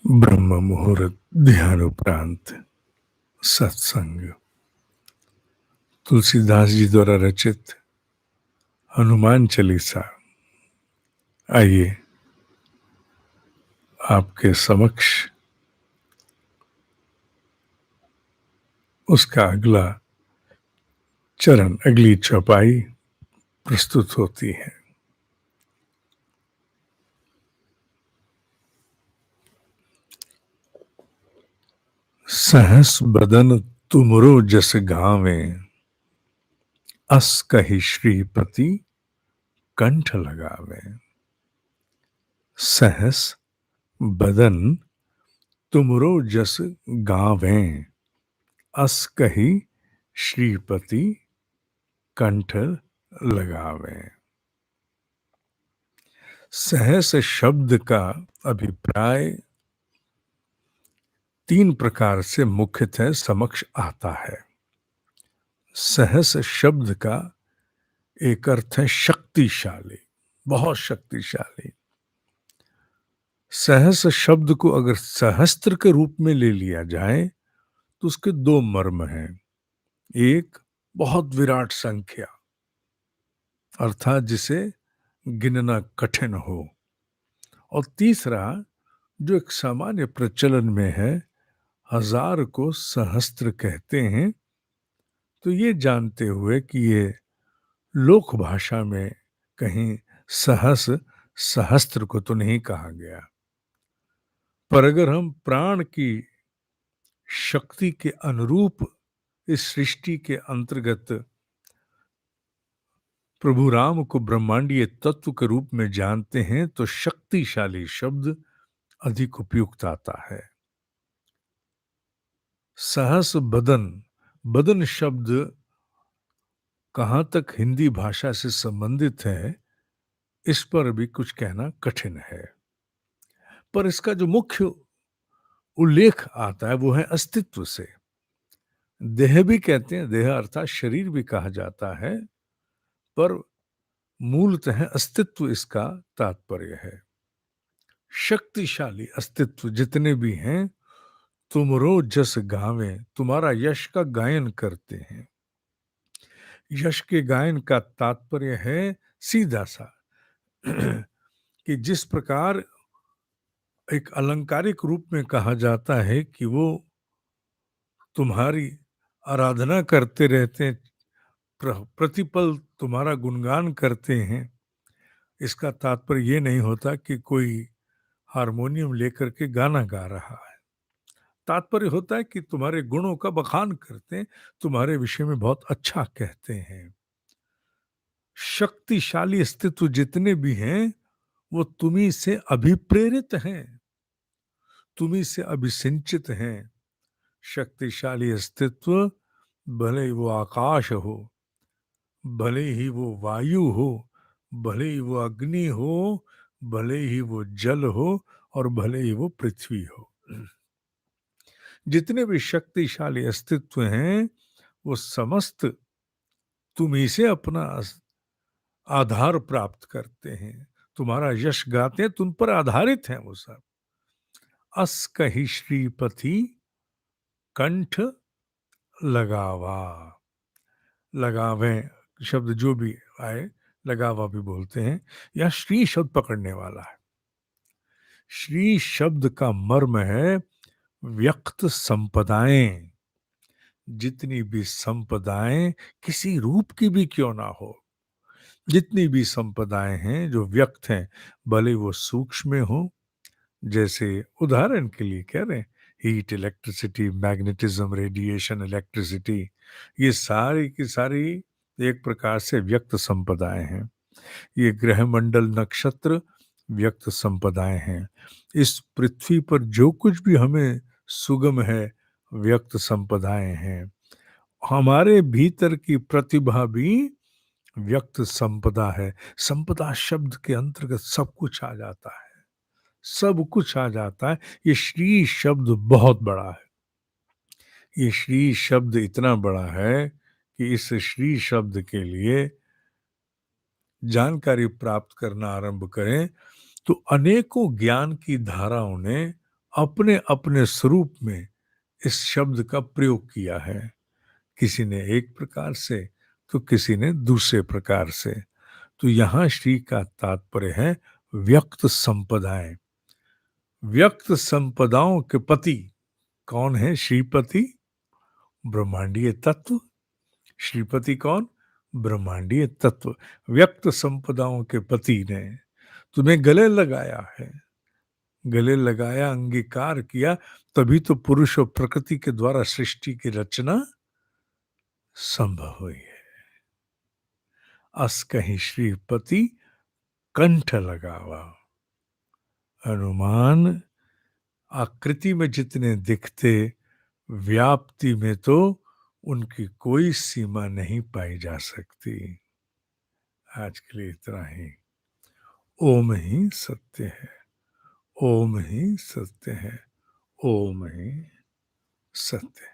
ब्रह्म मुहूर्त ध्यान उपरांत सत्संग। तुलसीदास जी द्वारा रचित हनुमान चालीसा आइए आपके समक्ष उसका अगला चरण, अगली चौपाई प्रस्तुत होती है। सहस बदन तुमरो जस गावे, अस कहि श्रीपति कंठ लगावे। सहस बदन तुमरो जस गावे, अस कहि श्रीपति कंठ लगावे। सहस शब्द का अभिप्राय तीन प्रकार से मुख्यतः समक्ष आता है। सहस शब्द का एक अर्थ है शक्तिशाली, बहुत शक्तिशाली। सहस शब्द को अगर सहस्त्र के रूप में ले लिया जाए तो उसके दो मर्म हैं। एक, बहुत विराट संख्या, अर्थात जिसे गिनना कठिन हो। और तीसरा, जो एक सामान्य प्रचलन में है, हजार को सहस्त्र कहते हैं। तो ये जानते हुए कि ये लोक भाषा में कहीं सहस्त्र को तो नहीं कहा गया, पर अगर हम प्राण की शक्ति के अनुरूप इस सृष्टि के अंतर्गत प्रभु राम को ब्रह्मांडीय तत्व के रूप में जानते हैं तो शक्तिशाली शब्द अधिक उपयुक्त आता है। सहस बदन, बदन शब्द कहां तक हिंदी भाषा से संबंधित है इस पर भी कुछ कहना कठिन है, पर इसका जो मुख्य उल्लेख आता है वो है अस्तित्व से। देह भी कहते हैं, देह अर्थात शरीर भी कहा जाता है, पर मूलतः अस्तित्व इसका तात्पर्य है। शक्तिशाली अस्तित्व जितने भी हैं, तुमरो जस गावे, तुम्हारा यश का गायन करते हैं। यश के गायन का तात्पर्य है सीधा सा कि जिस प्रकार एक अलंकारिक रूप में कहा जाता है कि वो तुम्हारी आराधना करते रहते हैं, प्रतिपल तुम्हारा गुणगान करते हैं। इसका तात्पर्य ये नहीं होता कि कोई हारमोनियम लेकर के गाना गा रहा है। तात्पर्य होता है कि तुम्हारे गुणों का बखान करते हैं, तुम्हारे विषय में बहुत अच्छा कहते हैं। शक्तिशाली अस्तित्व जितने भी हैं वो तुम्ही से अभिप्रेरित हैं, तुम्ही से अभिसिंचित हैं। शक्तिशाली अस्तित्व, भले ही वो आकाश हो, भले ही वो वायु हो, भले ही वो अग्नि हो, भले ही वो जल हो और भले ही वो पृथ्वी हो, जितने भी शक्तिशाली अस्तित्व हैं वो समस्त तुम्ही से अपना आधार प्राप्त करते हैं, तुम्हारा यश गाते हैं, तुम पर आधारित हैं वो सब। अस कहि श्रीपति कंठ लगावा, लगावे शब्द जो भी आए, लगावा भी बोलते हैं। यह श्री शब्द पकड़ने वाला है। श्री शब्द का मर्म है व्यक्त संपदाएं। जितनी भी संपदाएं किसी रूप की भी क्यों ना हो, जितनी भी संपदाएं हैं जो व्यक्त हैं, भले वो सूक्ष्म हो, जैसे उदाहरण के लिए कह रहे हैं heat, electricity, magnetism, radiation, electricity, ये सारी की सारी एक प्रकार से व्यक्त संपदाएं हैं। ये ग्रह मंडल, नक्षत्र व्यक्त संपदाएं हैं। इस पृथ्वी पर जो कुछ भी हमें सुगम है व्यक्त संपदाएं हैं। हमारे भीतर की प्रतिभा भी व्यक्त संपदा है। संपदा शब्द के अंतर्गत सब कुछ आ जाता है, सब कुछ आ जाता है। ये श्री शब्द बहुत बड़ा है। ये श्री शब्द इतना बड़ा है कि इस श्री शब्द के लिए जानकारी प्राप्त करना आरंभ करें तो अनेकों ज्ञान की धाराओं ने अपने अपने स्वरूप में इस शब्द का प्रयोग किया है। किसी ने एक प्रकार से तो किसी ने दूसरे प्रकार से। तो यहां श्री का तात्पर्य है व्यक्त संपदाएं। व्यक्त संपदाओं के पति कौन है? श्रीपति, ब्रह्मांडीय तत्व। श्रीपति कौन? ब्रह्मांडीय तत्व। व्यक्त संपदाओं के पति ने तुम्हें गले लगाया है, गले लगाया, अंगीकार किया, तभी तो पुरुष और प्रकृति के द्वारा सृष्टि की रचना संभव हुई है। अस कहीं श्रीपति कंठ लगावा। अनुमान आकृति में जितने दिखते, व्याप्ति में तो उनकी कोई सीमा नहीं पाई जा सकती। आज के लिए इतना ही। ओम ही सत्य है, ओम ही सत्य है, ओम ही सत्य है।